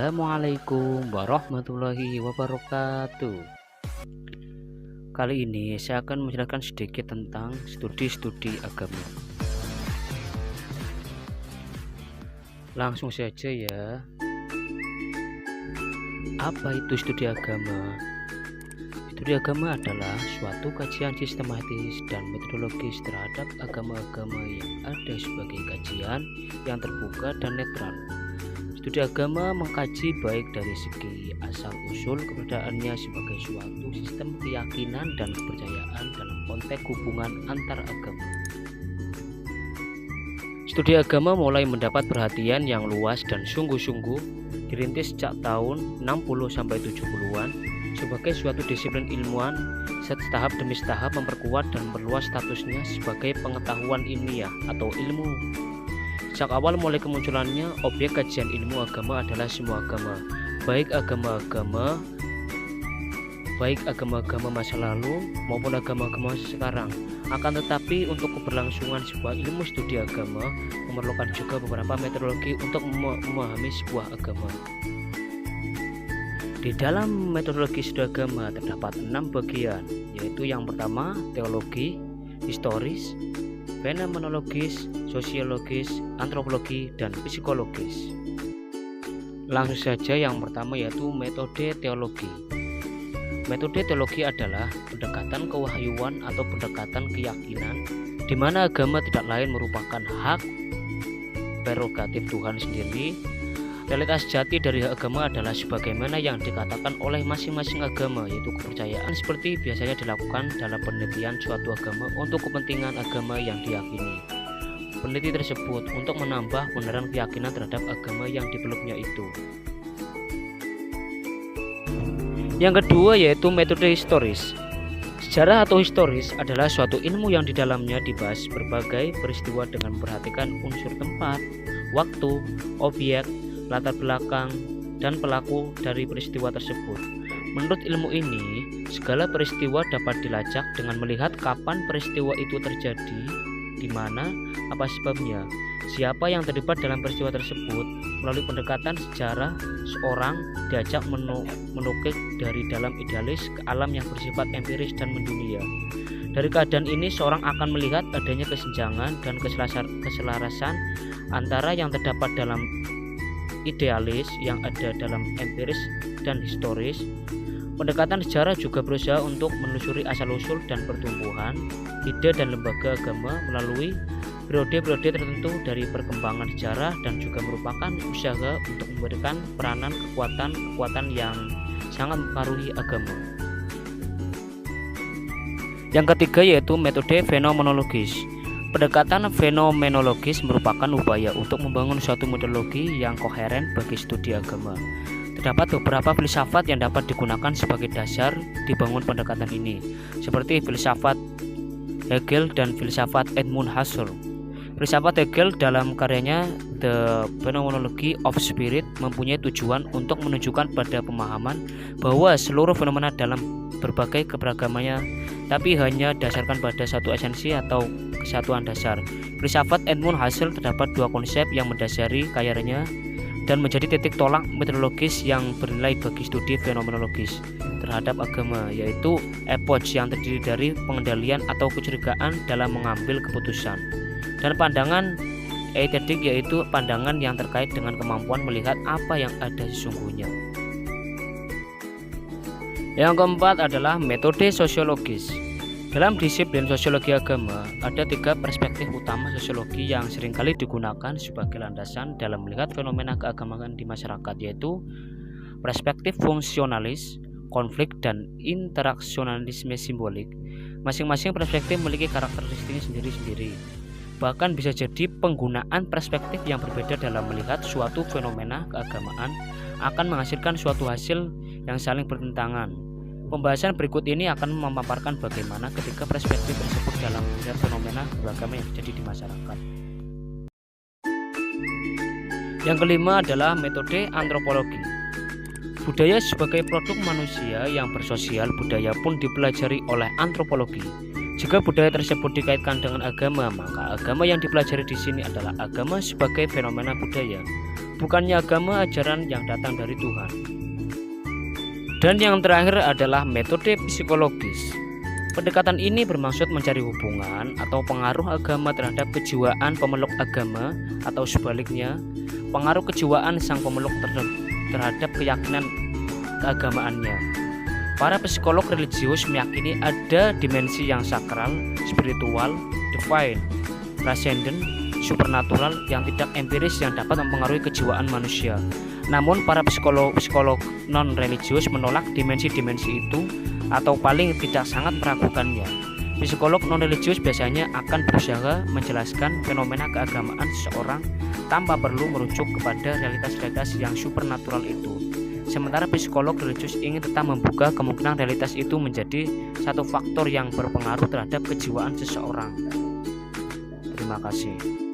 Assalamualaikum warahmatullahi wabarakatuh. Kali ini saya akan menjelaskan sedikit tentang studi-studi agama. Langsung saja ya. Apa itu studi agama? Studi agama adalah suatu kajian sistematis dan metodologis terhadap agama-agama yang ada sebagai kajian yang terbuka dan netral. Studi agama mengkaji baik dari segi asal-usul keberadaannya sebagai suatu sistem keyakinan dan kepercayaan dalam konteks hubungan antar agama. Studi agama mulai mendapat perhatian yang luas dan sungguh-sungguh dirintis sejak tahun 60-70-an sebagai suatu disiplin ilmuwan setahap demi tahap memperkuat dan memperluas statusnya sebagai pengetahuan ilmiah atau ilmu. Sejak awal mulai kemunculannya, objek kajian ilmu agama adalah semua agama, baik agama-agama masa lalu maupun agama-agama sekarang. Akan tetapi untuk keberlangsungan sebuah ilmu studi agama memerlukan juga beberapa metodologi untuk memahami sebuah agama. Di dalam metodologi studi agama terdapat 6 bagian, yaitu yang pertama teologi, historis, fenomenologis, sosiologis, antropologi, dan psikologis. Langsung saja yang pertama yaitu metode teologi. Metode teologi adalah pendekatan kewahyuan atau pendekatan keyakinan di mana agama tidak lain merupakan hak prerogatif Tuhan sendiri. Realitas jati dari agama adalah sebagaimana yang dikatakan oleh masing-masing agama, yaitu kepercayaan seperti biasanya dilakukan dalam penelitian suatu agama untuk kepentingan agama yang diyakini. Peneliti tersebut untuk menambah benaran keyakinan terhadap agama yang dipeluknya itu. Yang kedua yaitu metode historis. Sejarah atau historis adalah suatu ilmu yang di dalamnya dibahas berbagai peristiwa dengan memperhatikan unsur tempat, waktu, objek, latar belakang, dan pelaku dari peristiwa tersebut. Menurut ilmu ini, segala peristiwa dapat dilacak dengan melihat kapan peristiwa itu terjadi, di mana, apa sebabnya, siapa yang terlibat dalam peristiwa tersebut. Melalui pendekatan sejarah, seorang diajak menukik dari dalam idealis ke alam yang bersifat empiris dan mendunia. Dari keadaan ini, seorang akan melihat adanya kesenjangan dan keselarasan antara yang terdapat dalam idealis yang ada dalam empiris dan historis. Pendekatan sejarah juga berusaha untuk menelusuri asal-usul dan pertumbuhan ide dan lembaga agama melalui periode-periode tertentu dari perkembangan sejarah dan juga merupakan usaha untuk memberikan peranan kekuatan yang sangat mempengaruhi agama. Yang ketiga yaitu metode fenomenologis. Pendekatan fenomenologis merupakan upaya untuk membangun suatu metodologi yang koheren bagi studi agama. Terdapat beberapa filsafat yang dapat digunakan sebagai dasar dibangun pendekatan ini, seperti filsafat Hegel dan filsafat Edmund Husserl. Filsafat Hegel dalam karyanya The Phenomenology of Spirit mempunyai tujuan untuk menunjukkan pada pemahaman bahwa seluruh fenomena dalam berbagai keberagamannya tapi hanya dasarkan pada satu esensi atau kesatuan dasar. Filsafat Edmund Husserl terdapat dua konsep yang mendasari karyanya dan menjadi titik tolak metodologis yang bernilai bagi studi fenomenologis terhadap agama, yaitu epoch yang terdiri dari pengendalian atau kecurigaan dalam mengambil keputusan, dan pandangan eidetik yaitu pandangan yang terkait dengan kemampuan melihat apa yang ada sesungguhnya. Yang keempat adalah metode sosiologis. Dalam disiplin sosiologi agama, ada 3 perspektif utama sosiologi yang seringkali digunakan sebagai landasan dalam melihat fenomena keagamaan di masyarakat, yaitu perspektif fungsionalis, konflik, dan interaksionalisme simbolik. Masing-masing perspektif memiliki karakteristiknya sendiri-sendiri. Bahkan bisa jadi penggunaan perspektif yang berbeda dalam melihat suatu fenomena keagamaan akan menghasilkan suatu hasil yang saling bertentangan. Pembahasan berikut ini akan memaparkan bagaimana ketika perspektif tersebut dalam melihat fenomena beragama yang terjadi di masyarakat. Yang kelima adalah metode antropologi. Budaya sebagai produk manusia yang bersosial, budaya pun dipelajari oleh antropologi. Jika budaya tersebut dikaitkan dengan agama, maka agama yang dipelajari di sini adalah agama sebagai fenomena budaya. bukannya agama ajaran yang datang dari Tuhan. Dan yang terakhir adalah metode psikologis. Pendekatan ini bermaksud mencari hubungan atau pengaruh agama terhadap kejiwaan pemeluk agama, atau sebaliknya, pengaruh kejiwaan sang pemeluk terhadap keyakinan keagamaannya. Para psikolog religius meyakini ada dimensi yang sakral, spiritual, divine, transcendent, supernatural yang tidak empiris yang dapat mempengaruhi kejiwaan manusia. Namun para psikolog non-religius menolak dimensi-dimensi itu atau paling tidak sangat meragukannya. Psikolog non-religius biasanya akan berusaha menjelaskan fenomena keagamaan seseorang tanpa perlu merujuk kepada realitas-realitas yang supernatural itu. Sementara psikolog religius ingin tetap membuka kemungkinan realitas itu menjadi satu faktor yang berpengaruh terhadap kejiwaan seseorang. Terima kasih.